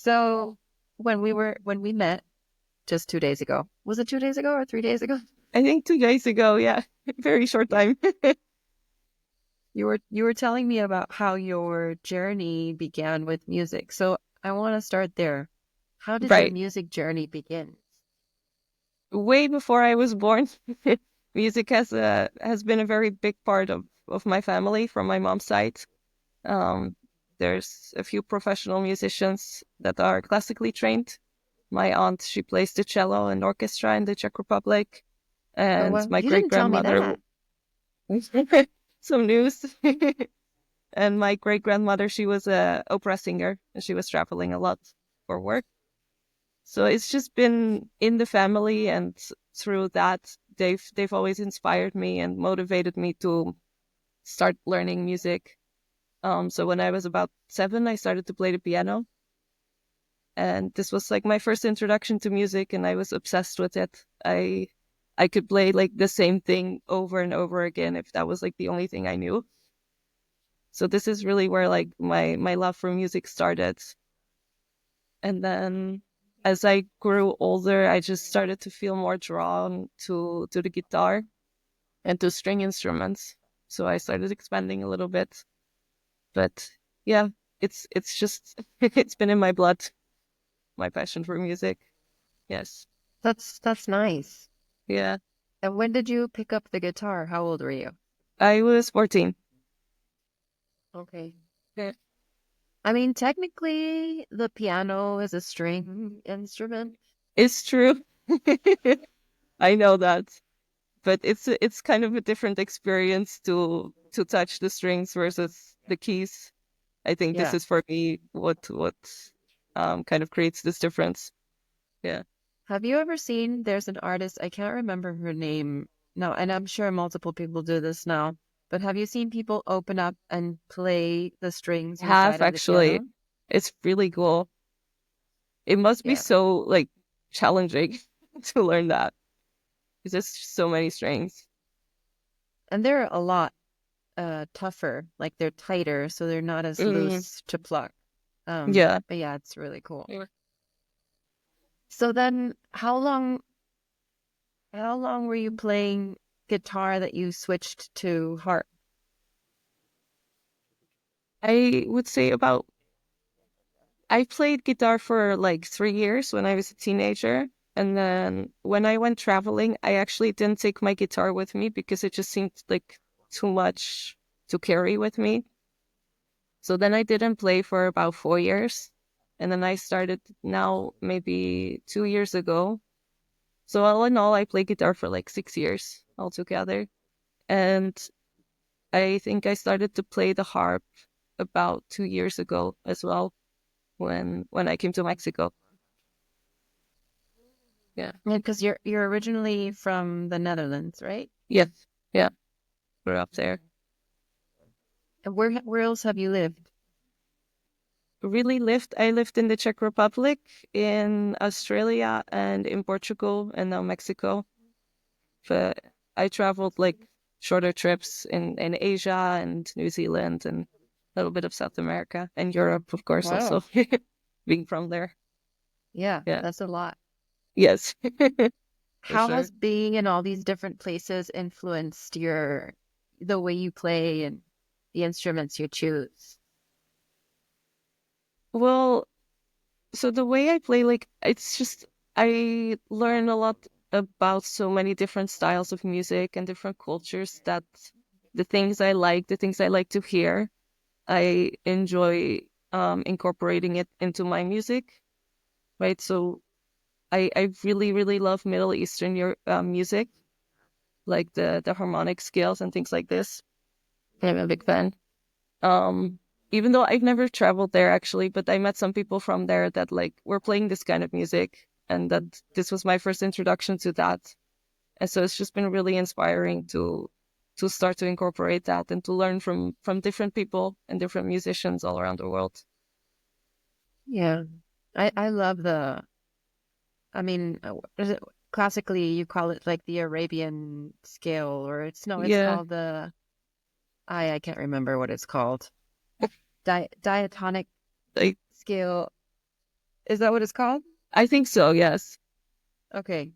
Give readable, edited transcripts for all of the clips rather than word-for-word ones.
So when we met just 2 days ago, was it 2 days ago or 3 days ago? I think 2 days ago, yeah. Very short Yeah. time. You were telling me about how your journey began with music. So I want to start there. How did your Right. music journey begin? Way before I was born, music has been a very big part of my family from my mom's side. Um, there's a few professional musicians that are classically trained. My aunt, she plays the cello and orchestra in the Czech Republic, Oh, and well, my you great didn't tell me grandmother. that. Some news. And my great grandmother, she was a opera singer, and she was traveling a lot for work. So it's just been in the family, and through that, they've always inspired me and motivated me to start learning music. So when I was about 7, I started to play the piano, and this was like my first introduction to music, and I was obsessed with it. I could play like the same thing over and over again if that was like the only thing I knew. So this is really where like my love for music started. And then as I grew older, I just started to feel more drawn to the guitar and to string instruments. So I started expanding a little bit. But yeah, it's just it's been in my blood, my passion for music. Yes. That's nice. Yeah. And when did you pick up the guitar? How old were you? I was 14. Okay. Yeah. I mean, technically, the piano is a string instrument. It's true. I know that. But it's kind of a different experience to touch the strings versus the keys. I think this Yeah. is for me what kind of creates this difference. Yeah. Have you ever seen, there's an artist, I can't remember her name now, and I'm sure multiple people do this now, but have you seen people open up and play the strings inside Have of the actually. piano? It's really cool. It must be Yeah. so like challenging to learn that. It's just so many strings. And they're a lot tougher, like they're tighter, so they're not as Mm, loose to pluck. yeah. But yeah, it's really cool. Yeah. So then how long were you playing guitar that you switched to harp? I would say about I played guitar for like 3 years when I was a teenager. And then when I went traveling, I actually didn't take my guitar with me because it just seemed like too much to carry with me. So then I didn't play for about 4 years. And then I started now maybe 2 years ago. So all in all, I played guitar for like 6 years altogether. And I think I started to play the harp about 2 years ago as well when I came to Mexico. Yeah. Yeah, because you're originally from the Netherlands, right? Yes. Yeah. We're up there. And where else have you lived? Really lived. I lived in the Czech Republic, in Australia, and in Portugal, and now Mexico. But I traveled like shorter trips in Asia and New Zealand and a little bit of South America and Europe, of course, also Wow. being from there. Yeah, Yeah. that's a lot. Yes. For How sure. has being in all these different places influenced the way you play and the instruments you choose? Well, so the way I play, like, it's just I learn a lot about so many different styles of music and different cultures that the things I like to hear, I enjoy incorporating it into my music, right? So I really, really love Middle Eastern music, like the harmonic scales and things like this. I'm a big fan. Um, Even though I've never traveled there actually, but I met some people from there that like were playing this kind of music, and that this was my first introduction to that. And so it's just been really inspiring to start to incorporate that and to learn from different people and different musicians all around the world. Yeah. I love I mean, is it, classically you call it like the Arabian scale, or it's Yeah, called I can't remember what it's called. Diatonic like scale. Is that what it's called? I think so, yes. Okay.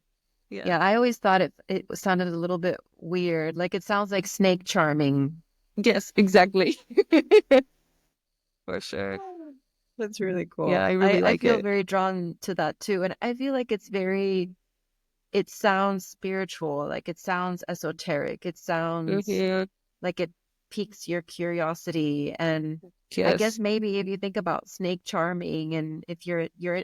Yeah. Yeah, I always thought it sounded a little bit weird. Like it sounds like snake charming. Yes, exactly. For sure. That's really Yeah, cool. I really I like feel it. very drawn to that too. And I feel like it sounds spiritual, like it sounds esoteric. It sounds Hmm. like it piques your curiosity. And I guess Yes. maybe if you think about snake charming and if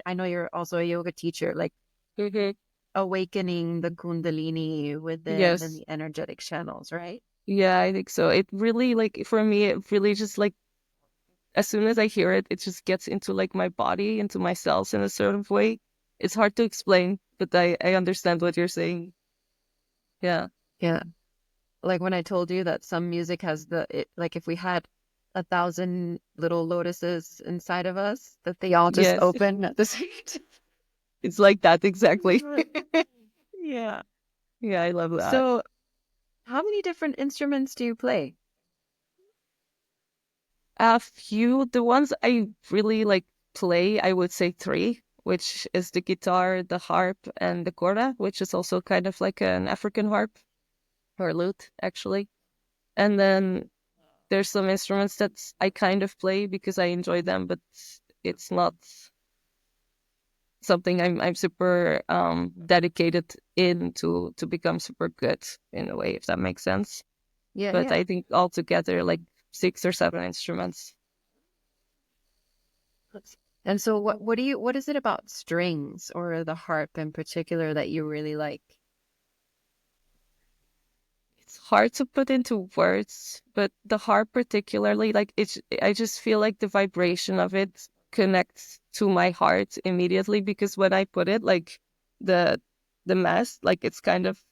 I know you're also a yoga teacher, like Hmm. awakening the kundalini within and Yes. the energetic channels, right? Yeah, I think so. It really, like, for me, it really just like, as soon as I hear it, it just gets into like my body, into my cells in a certain way. It's hard to explain, but I understand what you're saying. Yeah. Yeah. Like when I told you that some music has like if we had 1,000 little lotuses inside of us, that they all just Yes. open at the same time. It's like that exactly. Yeah. Yeah, I love that. So, how many different instruments do you play? A few, the ones I really like play, I would say three, which is the guitar, the harp, and the corda, which is also kind of like an African harp or lute, actually. And then there's some instruments that I kind of play because I enjoy them, but it's not something I'm super dedicated in to become super good in a way, if that makes sense. Yeah, But yeah. I think altogether like 6 or 7 instruments. And so what is it about strings or the harp in particular that you really like? It's hard to put into words, but the harp particularly, like I just feel like the vibration of it connects to my heart immediately because when I put it, like the the mass, like it's kind of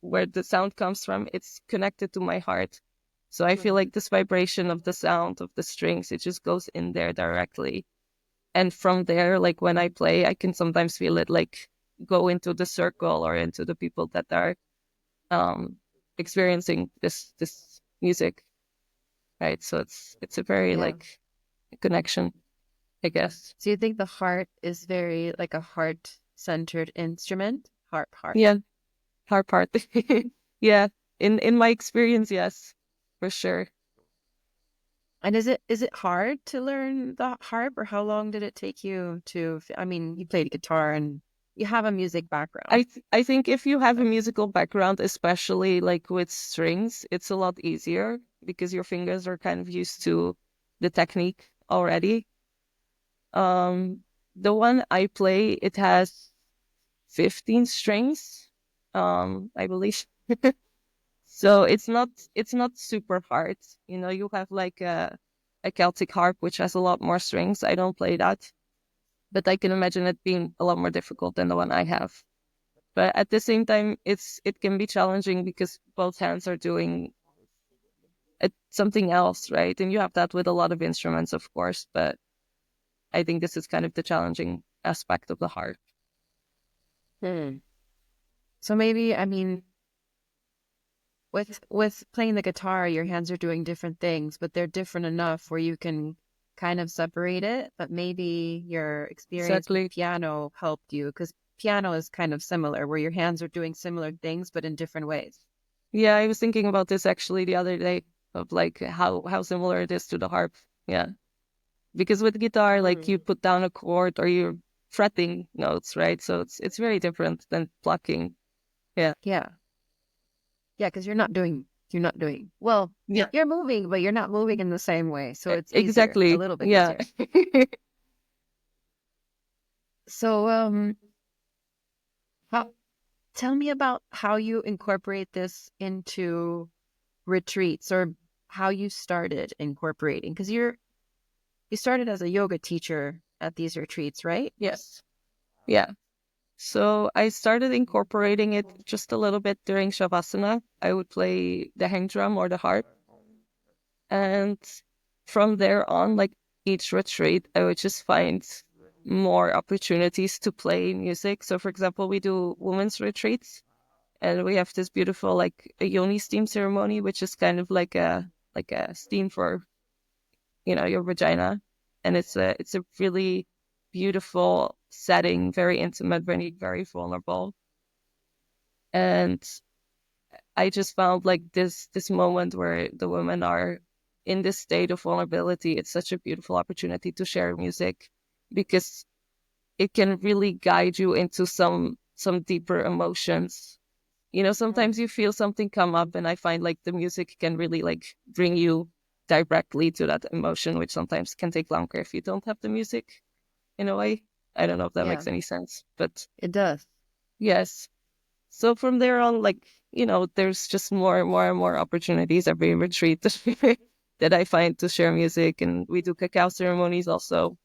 where the sound comes from, it's connected to my heart. So I feel Mhm. like this vibration of the sound of the strings, it just goes in there directly. And from there, like when I play, I can sometimes feel it like go into the circle or into the people that are um experiencing this music, right? So it's a very Yeah. like connection, I guess. So you think the heart is very like a heart-centered instrument? Harp. Yeah, hard part. Yeah, in my experience, yes, for sure. And is it hard to learn the harp, or how long did it take you to? I mean, you played guitar and you have a music background. I think if you have a musical background, especially like with strings, it's a lot easier because your fingers are kind of used to the technique already. Um, the one I play, it has 15 strings, I believe. So it's not super hard. You know, you have like a Celtic harp which has a lot more strings. I don't play that, but I can imagine it being a lot more difficult than the one I have. But at the same time, it can be challenging because both hands are doing something else, right? And you have that with a lot of instruments, of course. But I think this is kind of the challenging aspect of the harp. Hmm. So maybe, I mean, with playing the guitar, your hands are doing different things, but they're different enough where you can kind of separate it. But maybe your experience with Exactly. piano helped you because piano is kind of similar, where your hands are doing similar things, but in different ways. Yeah, I was thinking about this actually the other day of like how similar it is to the harp. Yeah, because with guitar, like you Mm. put down a chord or you're fretting notes, right? So it's very different than plucking. Yeah. Yeah. Yeah, because you're not doing well, Yeah. you're moving, but you're not moving in the same way. So it's easier, a Exactly. little bit Yeah. easier. So how tell me about how you incorporate this into retreats or how you started incorporating because you started as a yoga teacher at these retreats, right? Yes. Yeah. So I started incorporating it just a little bit during Shavasana. I would play the hang drum or the harp. And from there on, like each retreat, I would just find more opportunities to play music. So, for example, we do women's retreats, and we have this beautiful like a yoni steam ceremony, which is kind of like a steam for your vagina, and it's a really beautiful setting, very intimate, very, very vulnerable. And I just found like this moment where the women are in this state of vulnerability. It's such a beautiful opportunity to share music, because it can really guide you into some deeper emotions. You know, Mm. sometimes you feel something come up, and I find like the music can really like bring you directly to that emotion, which sometimes can take longer if you don't have the music in a way. I don't know if that Yeah, makes any sense, but it does. yes. So from there on, like, there's just more and more and more opportunities every retreat that I find to share music. And we do cacao ceremonies also.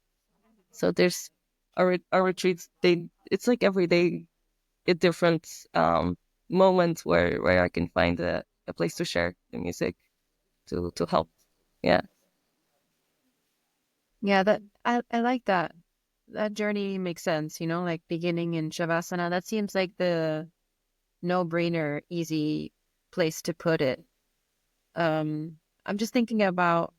So there's our retreats, it's like every day a different moment where I can find a place to share the music to help. Yeah. Yeah, that I like that. That journey makes sense, like beginning in Shavasana. That seems like the no-brainer, easy place to put it. I'm just thinking about,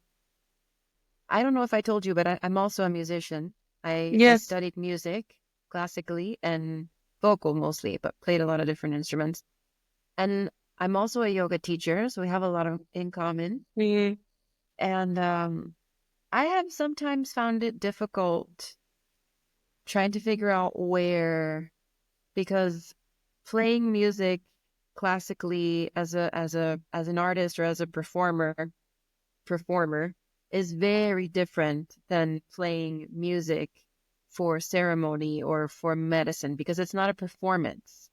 I don't know if I told you, but I'm also a musician. I Yes. studied music classically and vocal mostly, but played a lot of different instruments. And I'm also a yoga teacher, so we have a lot of in common. Mm, And I have sometimes found it difficult trying to figure out where, because playing music classically as an artist or as a performer is very different than playing music for ceremony or for medicine, because it's not a performance.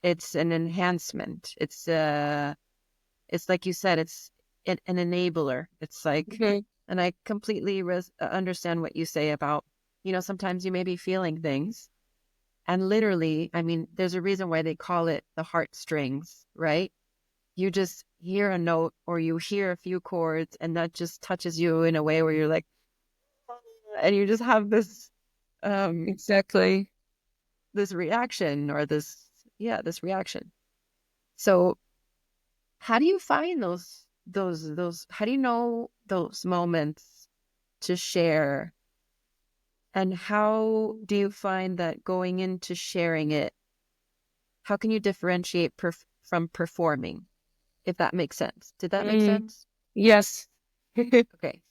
It's an enhancement. It's like you said, it's an enabler. It's like, mhm, and I completely understand what you say about, sometimes you may be feeling things. And literally, I mean, there's a reason why they call it the heartstrings, right? You just hear a note or you hear a few chords and that just touches you in a way where you're like, and you just have um exactly. this reaction or this reaction. So how do you find those how do you know those moments to share, and how do you find that going into sharing it, how can you differentiate from performing, if that makes sense? Did that make Mm, sense? yes. Okay.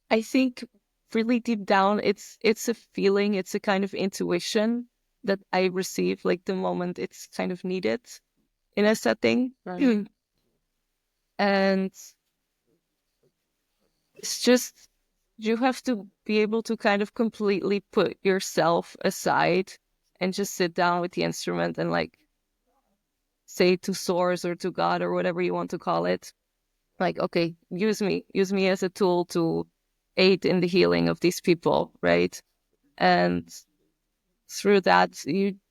I think really deep down, it's a feeling, it's a kind of intuition that I receive like the moment it's kind of needed in a setting. Right. And it's just, you have to be able to kind of completely put yourself aside and just sit down with the instrument and like say to source or to God or whatever you want to call it, like, okay, use me as a tool to aid in the healing of these people, right? And through that,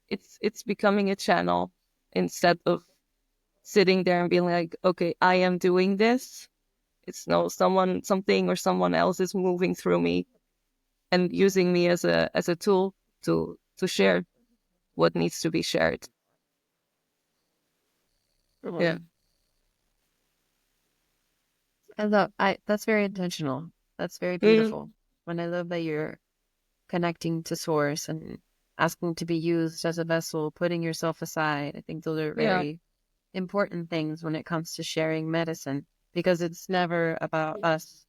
it's becoming a channel instead of sitting there and being like, okay, I am doing this. It's no, something or someone else is moving through me and using me as a tool to share what needs to be shared. Yeah. Mhm. I that's very intentional. That's very Mm, beautiful. And I love that you're connecting to source and asking to be used as a vessel, putting yourself aside. I think those are yeah. very important things when it comes to sharing medicine, because it's never about us.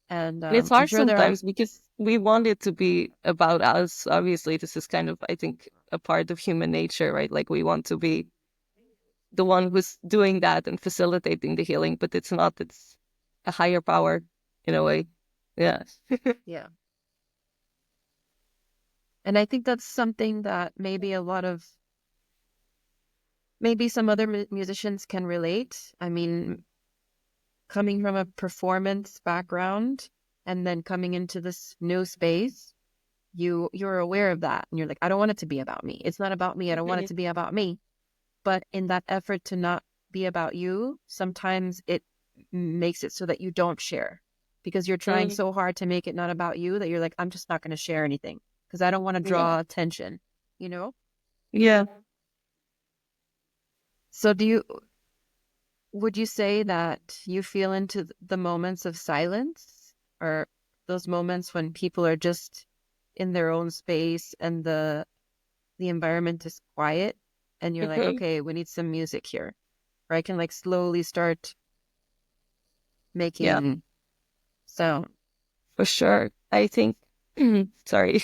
And And it's I'm hard sure there are, sometimes because we want it to be about us. Obviously, this is kind of, I think, a part of human nature, right? Like we want to be the one who's doing that and facilitating the healing, but it's not. It's a higher power in a way. Yeah. yeah. And I think that's something that maybe some other musicians can relate. I mean, coming from a performance background and then coming into this new space, you're aware of that and you're like, I don't want it to be about me. It's not about me. I don't want it Mhm. to be about me. But in that effort to not be about you, sometimes it makes it so that you don't share, because you're trying Mm, so hard to make it not about you that you're like, I'm just not going to share anything because I don't want to yeah. draw attention, you know? Yeah. So would you say that you feel into the moments of silence, or those moments when people are just in their own space and the environment is quiet and you're like, okay, we need some music here. Or I can like slowly start Yeah, making sound. for sure. I think, sorry,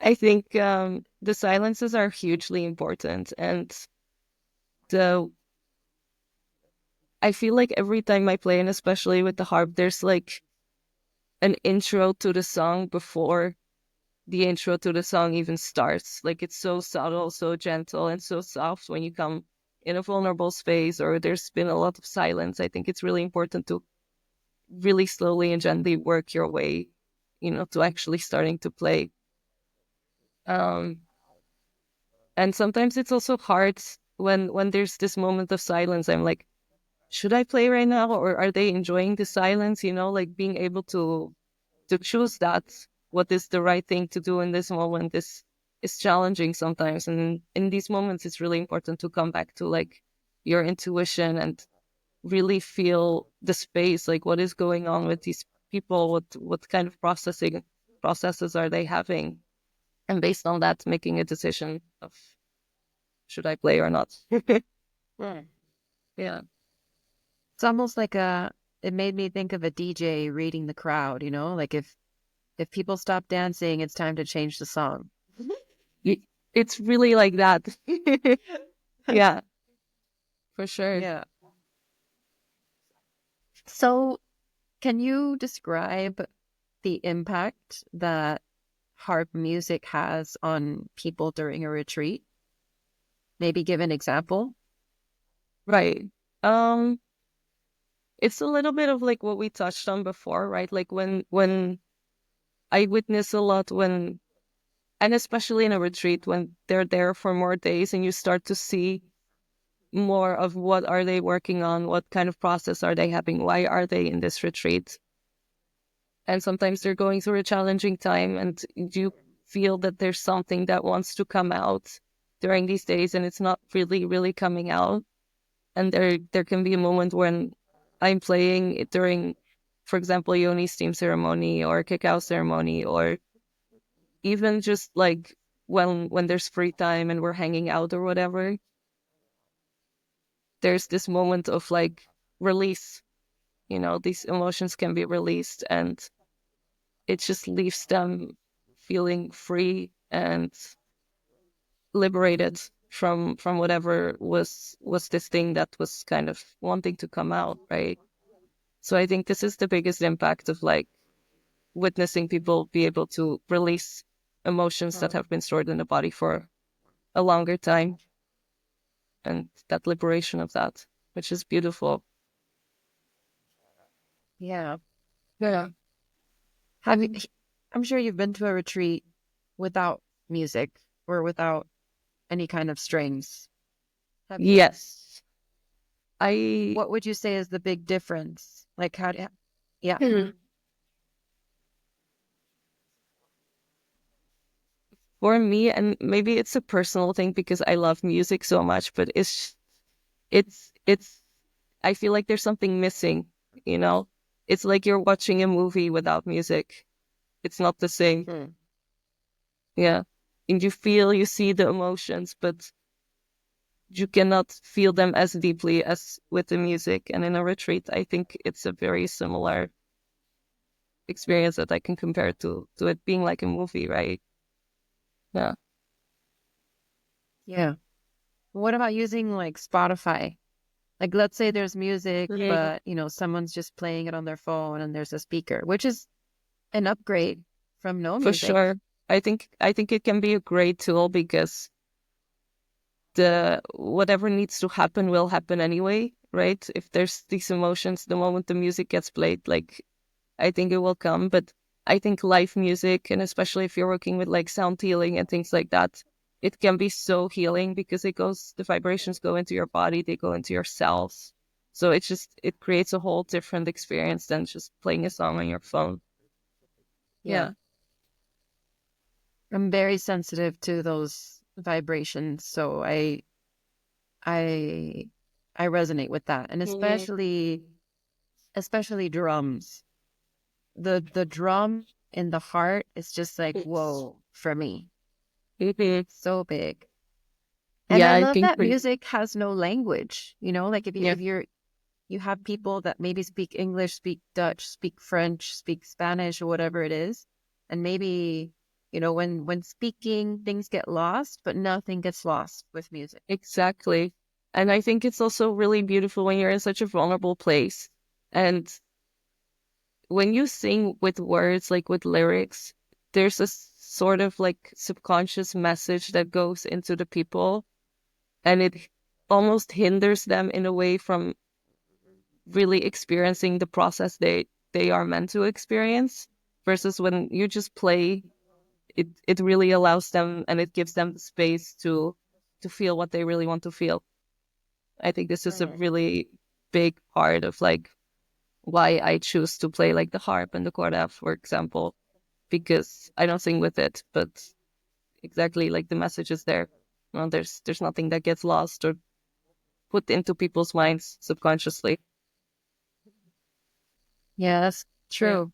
I think the silences are hugely important. And the I feel like every time I play, and especially with the harp, there's like an intro to the song before the intro to the song even starts. Like it's so subtle, so gentle, and so soft when you come in a vulnerable space or there's been a lot of silence. I think it's really important to really slowly and gently work your way, to actually starting to play. Um, and sometimes it's also hard when there's this moment of silence. I'm like, should I play right now, or are they enjoying the silence? Like being able to choose that, what is the right thing to do in this moment is challenging sometimes. And in these moments, it's really important to come back to like your intuition and really feel the space, like what is going on with these people, what kind of processes are they having, and based on that, making a decision of should I play or not. Hmm. Yeah, It's almost like it made me think of a DJ reading the crowd, like if people stop dancing, it's time to change the song. It- it's really like that. Yeah, for sure. Yeah. So, can you describe the impact that harp music has on people during a retreat? Maybe give an example. Right. um it's a little bit of like what we touched on before, right? Like when I witness a lot when, and especially in a retreat, when they're there for more days and you start to see more of what are they working on, what kind of process are they having, why are they in this retreat. And sometimes they're going through a challenging time and you feel that there's something that wants to come out during these days and it's not really coming out. And there can be a moment when I'm playing it during, for example, Yoni steam ceremony or cacao ceremony, or even just like when there's free time and we're hanging out or whatever, there's this moment of like release. These emotions can be released and it just leaves them feeling free and liberated from whatever was this thing that was kind of wanting to come out, right? So I think this is the biggest impact of like witnessing people be able to release emotions that Hmm. have been stored in the body for a longer time, and that liberation of that, which is beautiful. Yeah. Yeah. Have you, I'm sure you've been to a retreat without music or without any kind of strings. Have you? Yes. I What would you say is the big difference? Like how do, yeah. for me, and maybe it's a personal thing because I love music so much, but it's I feel like there's something missing, you know? It's like you're watching a movie without music. It's not the same. Hmm. Yeah. And you see the emotions, but you cannot feel them as deeply as with the music. And in a retreat, I think it's a very similar experience that I can compare to it being like a movie, right? Yeah. Yeah. What about using like Spotify? Like let's say there's music, Mhm. but someone's just playing it on their phone and there's a speaker, which is an upgrade from no For music. sure. I think it can be a great tool because the whatever needs to happen will happen anyway, right? If there's these emotions, the moment the music gets played, like I think it will come. But I think live music, and especially if you're working with like sound healing and things like that, it can be so healing because the vibrations go into your body, they go into your cells. So it creates a whole different experience than just playing a song on your phone. Yeah. Yeah. I'm very sensitive to those vibrations, so I I resonate with that. And Mhm. especially drums. The drum in the heart is just like, Yes. whoa, for me. Mhm. So big. And Yeah, I I love think that music has no language, like yeah, you have people that maybe speak English, speak Dutch, speak French, speak Spanish, or whatever it is. And maybe, when speaking, things get lost, but nothing gets lost with music. exactly. And I think it's also really beautiful when you're in such a vulnerable place. And when you sing with words, like with lyrics, there's a sort of like subconscious message that goes into the people, and it almost hinders them in a way from really experiencing the process they are meant to experience. Versus when you just play, it really allows them, and it gives them the space to feel what they really want to feel. I think this is a Mm. really big part of like why I choose to play like the harp and the quartet, for example, because I don't sing with it, but exactly like the message is there. Well, there's nothing that gets lost or put into people's minds subconsciously. Yeah, that's Yeah. true.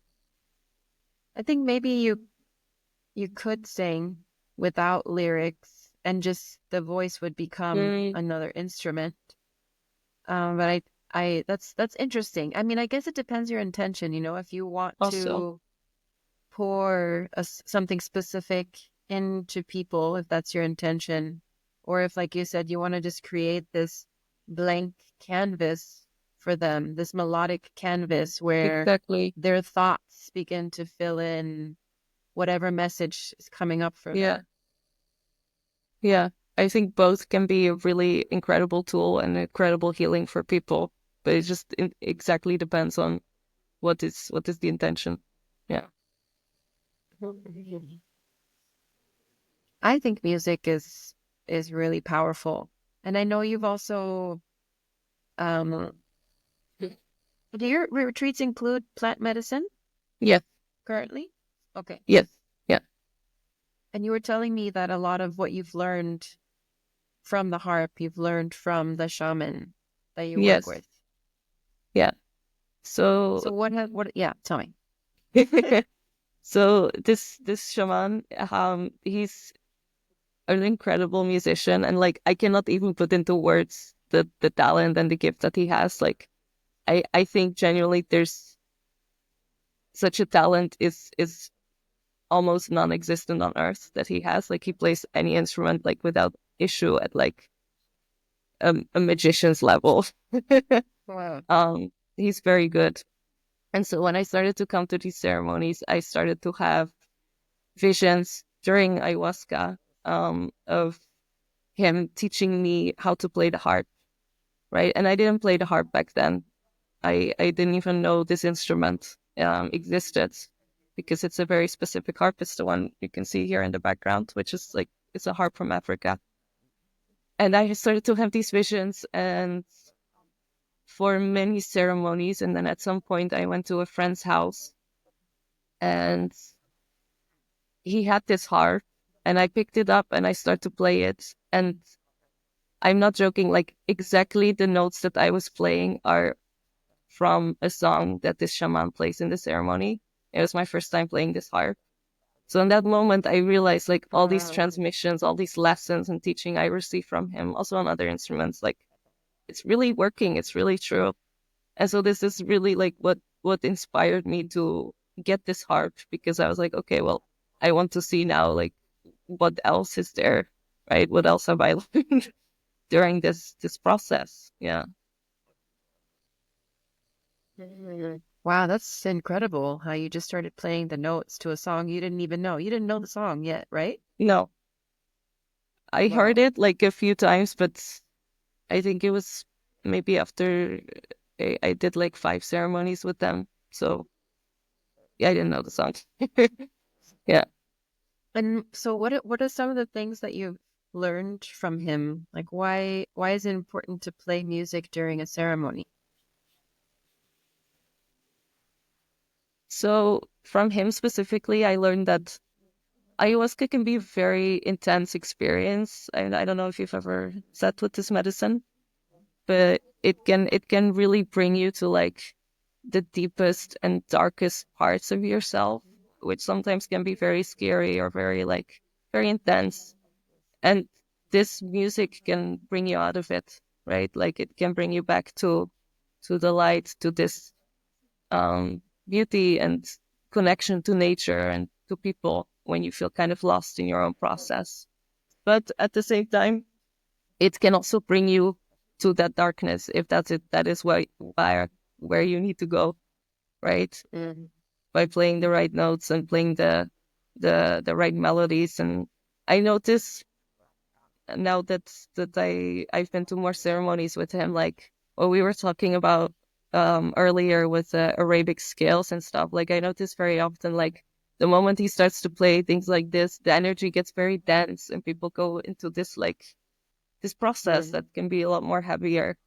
I think maybe you could sing without lyrics and just the voice would become Mm, another instrument. But that's interesting. I mean, I guess it depends your intention, if you want also, to pour something specific into people, if that's your intention, or if, like you said, you want to just create this blank canvas for them, this melodic canvas where exactly. their thoughts begin to fill in whatever message is coming up for Yeah. them. Yeah. I think both can be a really incredible tool and incredible healing for people, but it just exactly depends on what is the intention. Yeah. I think music is really powerful. And I know you've also um do your retreats include plant medicine Yes. currently? Okay. Yes. Yeah. And you were telling me that a lot of what you've learned from the harp, you've learned from the shaman that you work Yes. with. Yeah. So So yeah, tell me. so this shaman, he's an incredible musician, and like I cannot even put into words the talent and the gift that he has. Like I think genuinely there's such a talent is almost non-existent on earth that he has. Like he plays any instrument like without issue at like a magician's level. Wow. He's very good. And so when I started to come to these ceremonies, I started to have visions during ayahuasca, of him teaching me how to play the harp, right? And I didn't play the harp back then. I didn't even know this instrument existed, because it's a very specific harp. It's the one you can see here in the background, which is like, it's a harp from Africa. And I started to have these visions, and for many ceremonies. And then at some point, I went to a friend's house, and he had this harp, and I picked it up and I started to play it. And I'm not joking, like exactly the notes that I was playing are from a song that this shaman plays in the ceremony. It was my first time playing this harp. So in that moment, I realized like all these Wow. transmissions, all these lessons and teaching I received from him, also on other instruments, like it's really working. It's really true. And so this is really like what inspired me to get this harp, because I was like, okay, well, I want to see now like what else is there, right? What else have I learned during this process? Yeah. Wow, that's incredible how you just started playing the notes to a song you didn't even know. You didn't know the song yet, right? No, I heard Wow. it like a few times, but I think it was maybe after I did like 5 ceremonies with them. So yeah, I didn't know the song. Yeah. And so what are some of the things that you've learned from him? Like why is it important to play music during a ceremony? So from him specifically, I learned that ayahuasca can be a very intense experience. I don't know if you've ever sat with this medicine, but it can really bring you to like the deepest and darkest parts of yourself. which sometimes can be very scary or very like very intense. And this music can bring you out of it, right? Like it can bring you back to the light, to this beauty and connection to nature and to people when you feel kind of lost in your own process. But at the same time, it can also bring you to that darkness if that's it. That is where you need to go, right? Mm. By playing the right notes and playing the right melodies. And I notice now that I've been to more ceremonies with him, like what we were talking about earlier with Arabic scales and stuff. Like I notice very often, like the moment he starts to play things like this, the energy gets very dense, and people go into this like this process Mm. that can be a lot more heavier,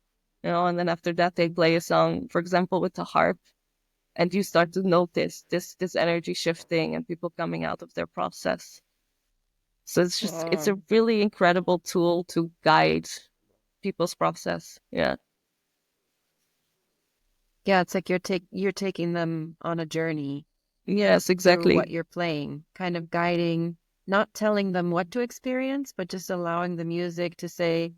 you know. And then after that, they play a song, for example, with the harp, and you start to notice this energy shifting and people coming out of their process. So it's a Oh. really incredible tool to guide people's process. Yeah. Yeah, it's like you're taking them on a journey Yes, through what exactly. you're playing, kind of guiding, not telling them what to experience, but just allowing the music to say,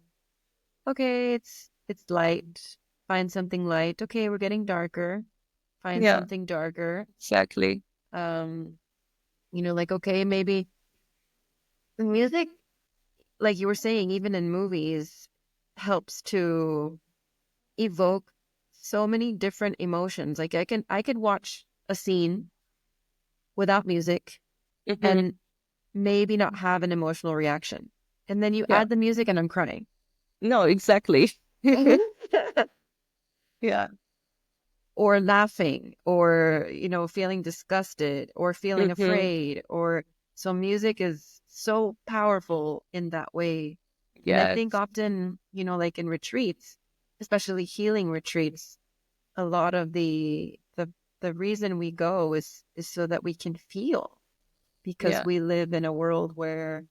okay, it's light. Find something light. Okay, we're getting darker. Find Yeah, something darker. exactly. Um, like okay, maybe the music, like you were saying, even in movies, helps to evoke so many different emotions. Like I could watch a scene without music Hmm. and maybe not have an emotional reaction. And then you Yeah. add the music and I'm crying. No, exactly. Yeah. Or laughing or, feeling disgusted or feeling Hmm. afraid or so music is so powerful in that way. And I think Yes. often, like in retreats, especially healing retreats, a lot of the reason we go is so that we can feel because Yeah. we live in a world where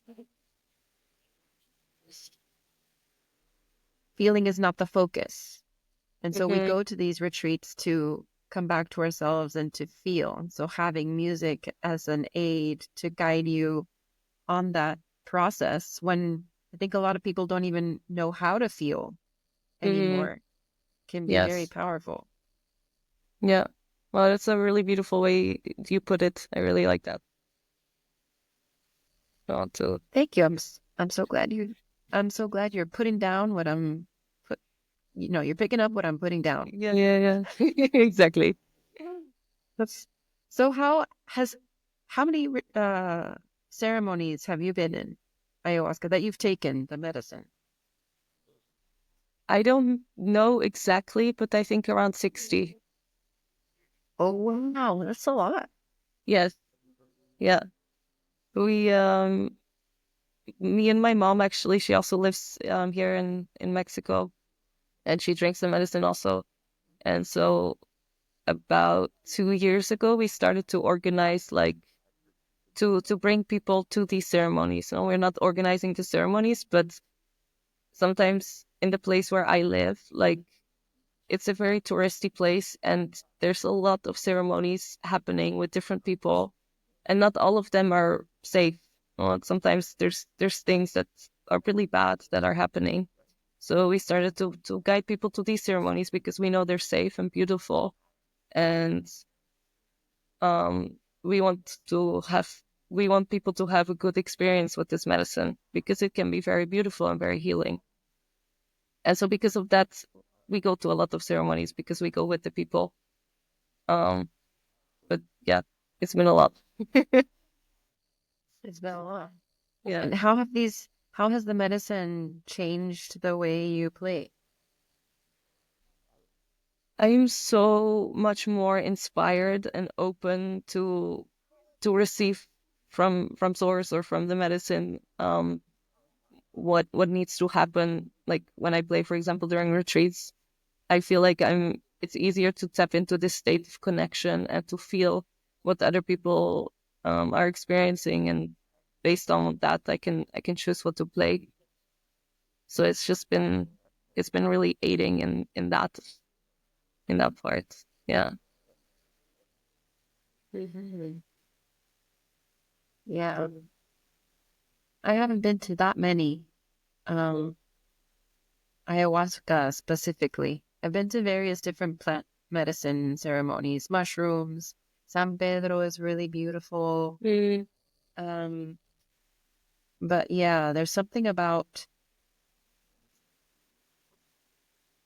feeling is not the focus. And so we Hmm. go to these retreats to come back to ourselves and to feel. And so having music as an aid to guide you on that process when I think a lot of people don't even know how to feel Hmm. anymore can be very Yes. powerful. Yeah. Well, that's a really beautiful way you put it. I really like that. To Thank you. I'm so glad you're putting down what I'm put you're picking up what I'm putting down. yeah, yeah, yeah. Exactly. That's so how many ceremonies have you been in ayahuasca that you've taken the medicine? I don't know exactly, but I think around 60. Oh wow, that's a lot. Yes. Yeah. We Me and my mom actually, she also lives here in Mexico, and she drinks the medicine also. And so about 2 years ago, we started to organize like to bring people to these ceremonies. So we're not organizing the ceremonies, but sometimes in the place where I live, like it's a very touristy place, and there's a lot of ceremonies happening with different people, and not all of them are safe. Sometimes there's things that are really bad that are happening. So we started to guide people to these ceremonies because we know they're safe and beautiful, and we want to have we want people to have a good experience with this medicine because it can be very beautiful and very healing. And so because of that, we go to a lot of ceremonies because we go with the people. Um, but yeah, it's been a lot. It's been a lot. Yeah. And how has the medicine changed the way you play? I'm so much more inspired and open to receive from source or from the medicine what needs to happen. Like when I play, for example, during retreats, I feel like it's easier to tap into this state of connection and to feel what other people are experiencing, and based on that I can choose what to play. So it's been really aiding in that part. Yeah. Mhm. Yeah. I haven't been to that many. Um, Ayahuasca specifically. I've been to various different plant medicine ceremonies, mushrooms. San Pedro is really beautiful. Mm. Um, but yeah, there's something about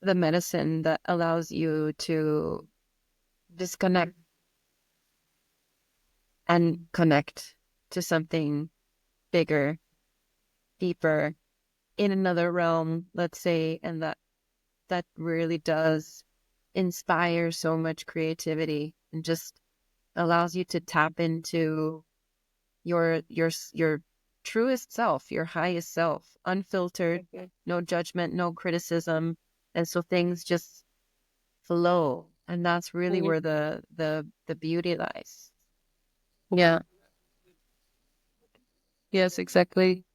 the medicine that allows you to disconnect and connect to something bigger, deeper, in another realm, let's say, and that really does inspire so much creativity and just allows you to tap into your truest self, your highest self, unfiltered, no judgment, no criticism, and so things just flow, and that's really Mm. where the beauty lies. Yeah. Yes, exactly.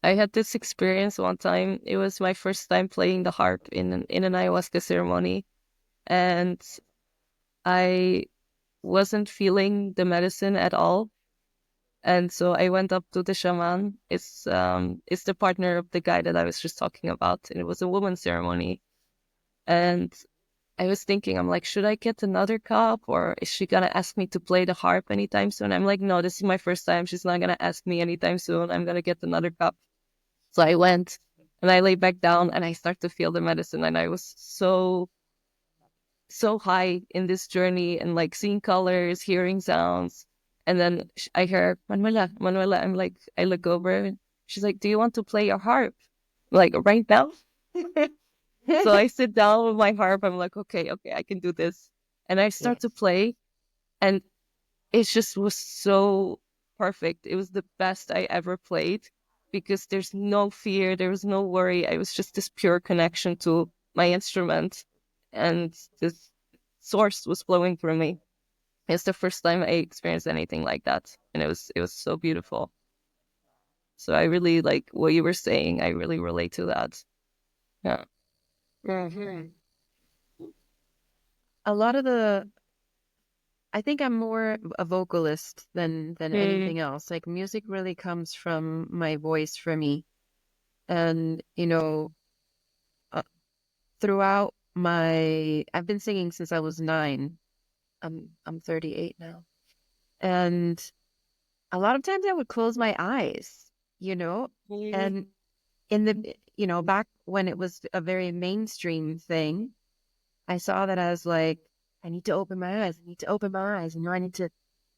I had this experience one time. It was my first time playing the harp in an ayahuasca ceremony, and I wasn't feeling the medicine at all. And so I went up to the shaman. It's the partner of the guy that I was just talking about, and it was a woman's ceremony. And I was thinking, I'm like, should I get another cup, or is she gonna ask me to play the harp anytime soon? I'm like, no, this is my first time. She's not gonna ask me anytime soon. I'm gonna get another cup. So I went and I lay back down and I start to feel the medicine, and I was so high in this journey and like seeing colors, hearing sounds. And then I hear Manuela, Manuela. I'm like, I look over and she's like, do you want to play your harp? Like right now? So I sit down with my harp. I'm like, okay, okay, I can do this. And I start to Yes. play, and it just was so perfect. It was the best I ever played because there's no fear, there was no worry. I was just this pure connection to my instrument, and this source was flowing through me. It's the first time I experienced anything like that, and it was so beautiful. So I really like what you were saying. I really relate to that. Yeah. Mhm. A lot of the I think I'm more a vocalist than Mm. anything else. Like music really comes from my voice for me. And uh, throughout my I've been singing since I was 9. I'm 38 now. And a lot of times I would close my eyes, you know, Mm. and in the back when it was a very mainstream thing, I saw that as like I need to open my eyes. I need to open my eyes. I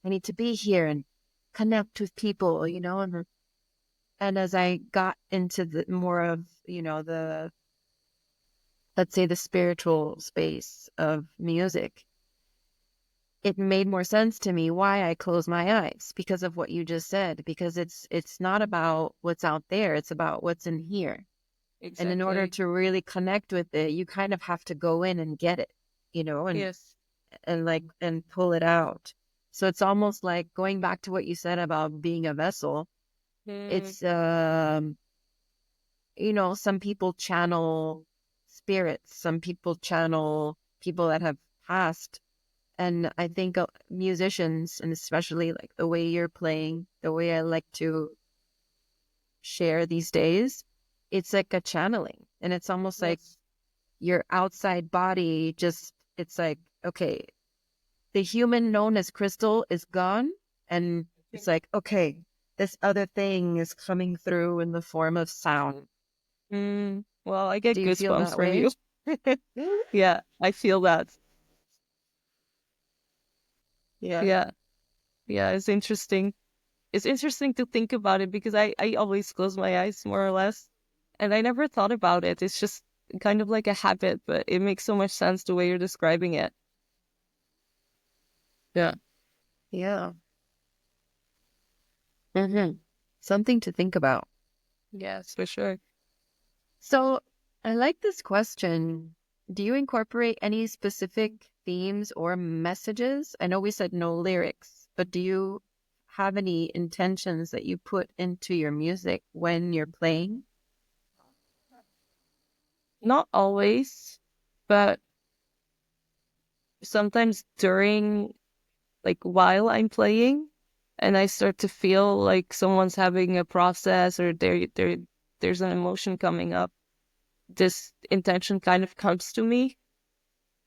need to be here and connect with people, and as I got into the more of, the let's say the spiritual space of music, it made more sense to me why I close my eyes because of what you just said, because it's not about what's out there, it's about what's in here. And in order Exactly. to really connect with it, you kind of have to go in and get it, Yes. and pull it out. So it's almost like going back to what you said about being a vessel. Mm. It's some people channel spirits, some people channel people that have passed. And I think musicians, and especially like the way you're playing, the way I like to share these days, it's like a channeling. And it's almost like Yes. your outside body just, it's like, okay, the human known as crystal is gone. And it's like, okay, this other thing is coming through in the form of sound. Mm. Well, I Do get you feel goosebumps that from way? you. Yeah, I feel that. Yeah. Yeah. Yeah, it's interesting. It's interesting to think about it because I always close my eyes more or less. And I never thought about it. It's just kind of like a habit, but it makes so much sense the way you're describing it. Yeah. Yeah. Something to think about. Yes, for sure. So I like this question. Do you incorporate any specific themes or messages? I know we said no lyrics, but do you have any intentions that you put into your music when you're playing? Not always, but sometimes during, like while I'm playing, and I start to feel like someone's having a process, or there's an emotion coming up, this intention kind of comes to me,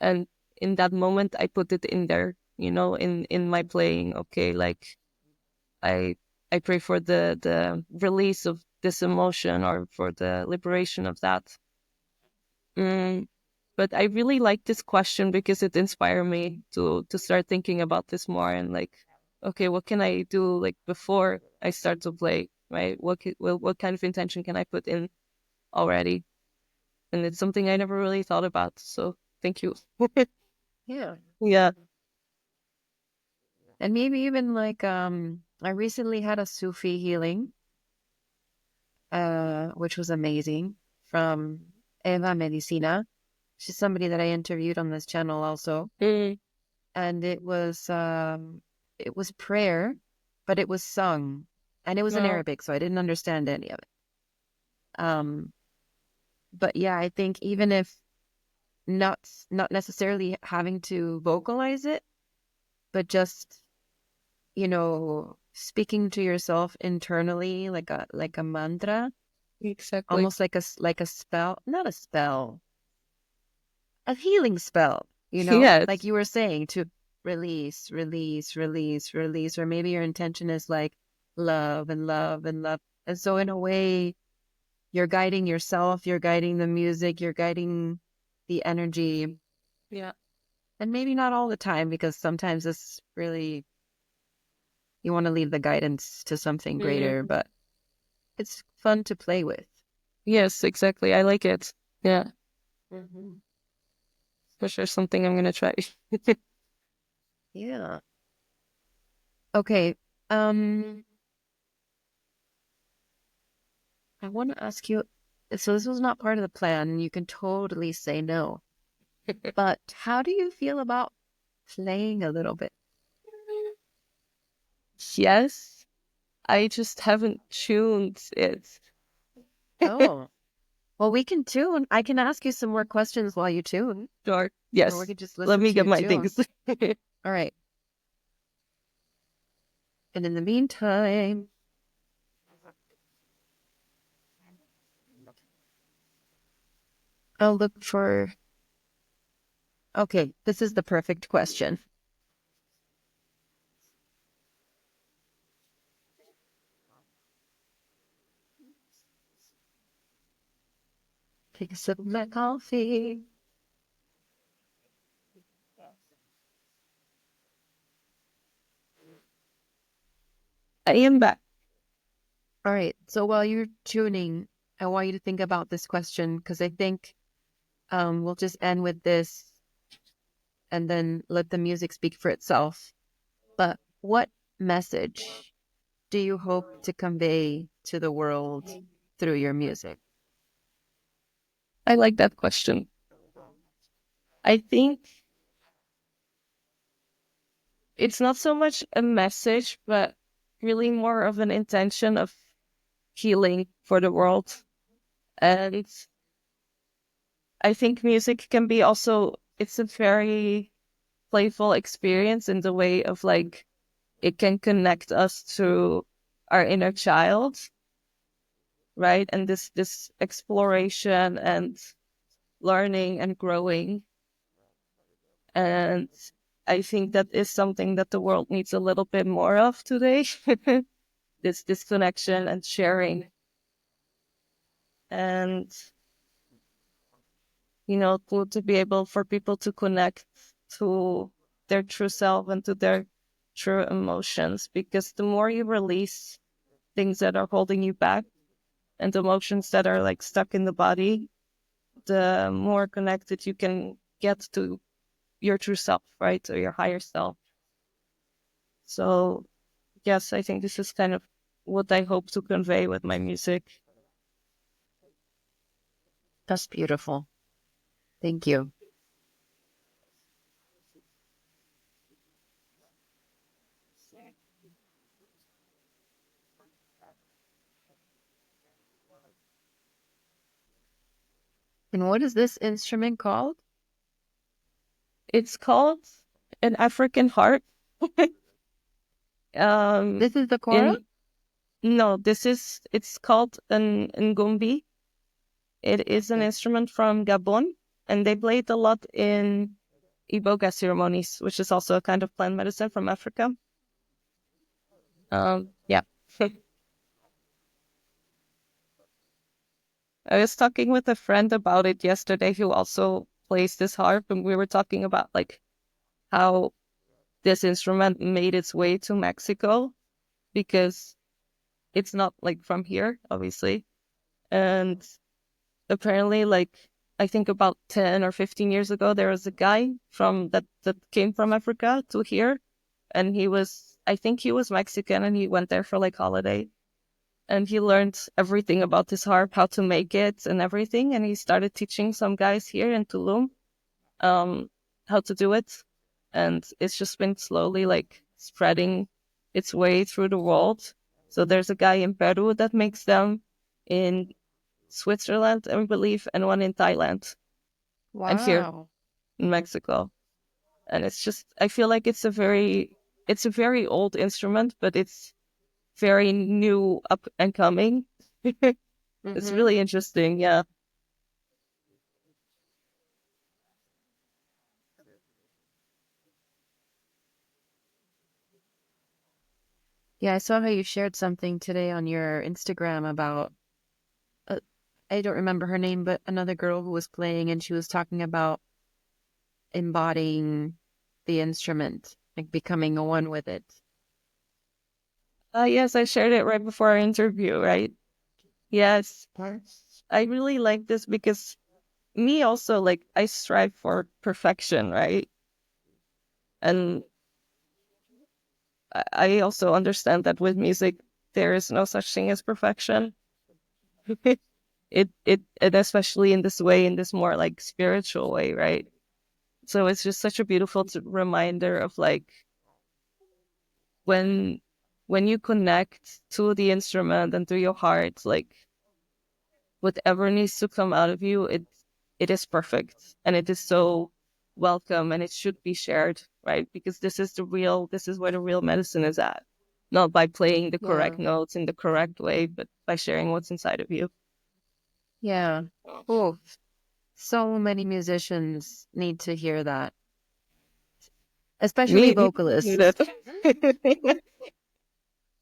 and in that moment I put it in there, in my playing. Okay, like I I pray for the release of this emotion, or for the liberation of that. Mm, but I really like this question because it inspired me to start thinking about this more, and like, okay, what can I do like before I start to play, right? What kind of intention can I put in already? And it's something I never really thought about. So thank you. Yeah. Yeah. And maybe even like I recently had a Sufi healing, which was amazing, from Eva Medicina. She's somebody that I interviewed on this channel also. Mm, And it was prayer, but it was sung. And it was in no. Arabic, so I didn't understand any of it. Um, but yeah, I think even if not necessarily having to vocalize it, but just, speaking to yourself internally like a mantra, Exactly. almost like a spell, not a spell, a healing spell, like Yes. you were saying, to release, release, release, release, or maybe your intention is like love and love and love. And so in a way, you're guiding yourself, you're guiding the music, you're guiding the energy. Yeah. And maybe not all the time, because sometimes it's really, you want to leave the guidance to something greater, Mm, but it's fun to play with. yes, exactly. I like it. Yeah. Hmm. For sure, something I'm gonna try. Yeah. Okay. Um, I want to ask you, so this was not part of the plan, and you can totally say no, but how do you feel about playing a little bit? Yes, I just haven't tuned it. Oh, well, we can tune. I can ask you some more questions while you tune, Sure. or we Yes. could just Let listen me to get you my tune. things. All right. And in the meantime, I'll look for, okay, this is the perfect question. Take a sip of my coffee. I am back. All right. So while you're tuning, I want you to think about this question, because I think we'll just end with this and then let the music speak for itself. But what message do you hope to convey to the world through your music? I like that question. I think it's not so much a message, but really more of an intention of healing for the world. And I think music can be also, it's a very playful experience in the way of like, it can connect us to our inner child, right? And this exploration and learning and growing. And I think that is something that the world needs a little bit more of today. This connection and sharing, and to be able for people to connect to their true self and to their true emotions, because the more you release things that are holding you back and emotions that are like stuck in the body, the more connected you can get to your true self, right? Or your higher self. So yes, I think this is kind of what I hope to convey with my music. That's beautiful. Thank you. And what is this instrument called? It's called an African harp. This is the kora? In no, it's called an ngombi. It is an Okay. instrument from Gabon, and they play it a lot in iboga ceremonies, which is also a kind of plant medicine from Africa. Yeah. I was talking with a friend about it yesterday who also plays this harp, and we were talking about like how this instrument made its way to Mexico because it's not like from here, obviously. And apparently, like I think about 10 or 15 years ago, there was a guy from that came from Africa to here, and I think he was Mexican, and he went there for like holiday, and he learned everything about this harp, how to make it and everything, and he started teaching some guys here in Tulum um how to do it, and it's just been slowly like spreading its way through the world. So there's a guy in Peru that makes them, in Switzerland, I believe, and one in Thailand, and here Wow. in Mexico. And it's just, I feel like it's a very old instrument, but it's very new, up and coming. It's Mm-hmm. really interesting. Yeah. Yeah, I saw how you shared something today on your Instagram about, uh, I don't remember her name, but another girl who was playing and she was talking about embodying the instrument, like becoming a one with it. Yes, I shared it right before our interview, right? Yes. I really like this because me also, like, I strive for perfection, right? And I also understand that with music, there is no such thing as perfection. And especially in this way, in this more like spiritual way, right? So it's just such a beautiful reminder of like when when you connect to the instrument and to your heart, like whatever needs to come out of you, it is perfect, and it is so welcome, and it should be shared, right? Because this is where the real medicine is at, not by playing the Yeah. correct notes in the correct way, but by sharing what's inside of you. Yeah. Oh, so many musicians need to hear that, especially Me vocalists. included.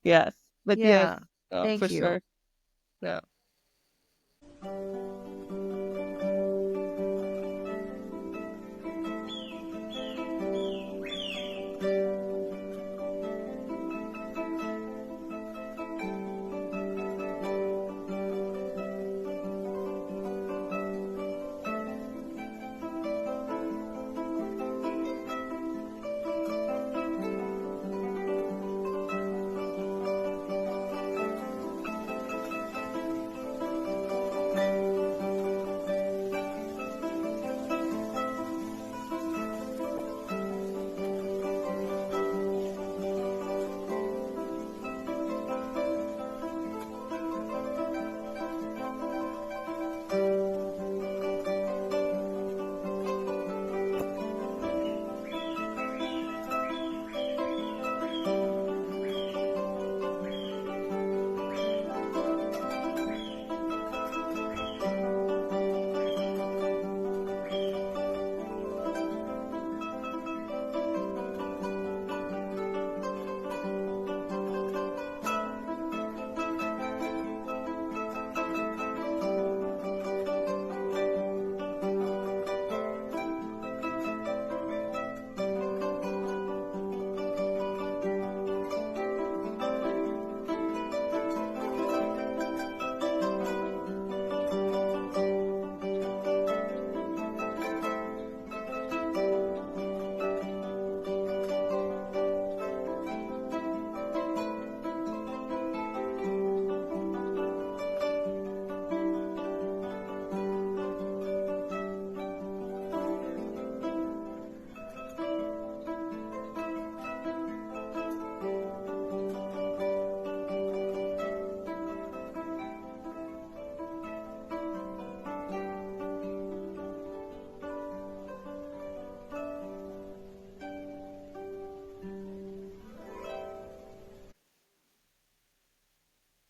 Yes, but yes, Yeah. for Thank you. sure. No.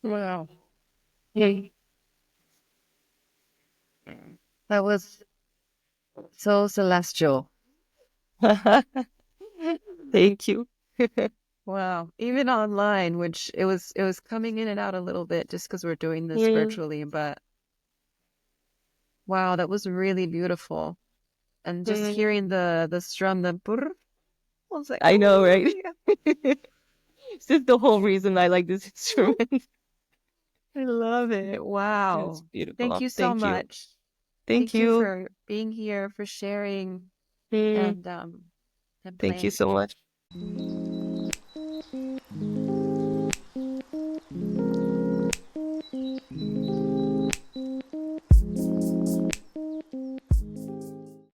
Wow. Mm. That was so celestial. Thank you. Wow. Even online, which it was coming in and out a little bit just because we're doing this Mm. virtually, but wow, that was really beautiful. And just Mm. hearing the strum, the brr, I was like, I know, oh right? This is the whole reason I like this instrument. I love it. It's Wow. Thank beautiful. you so Thank you. much. Thank Thank you you. for being here, for sharing Mm. and Thank you playing. so much.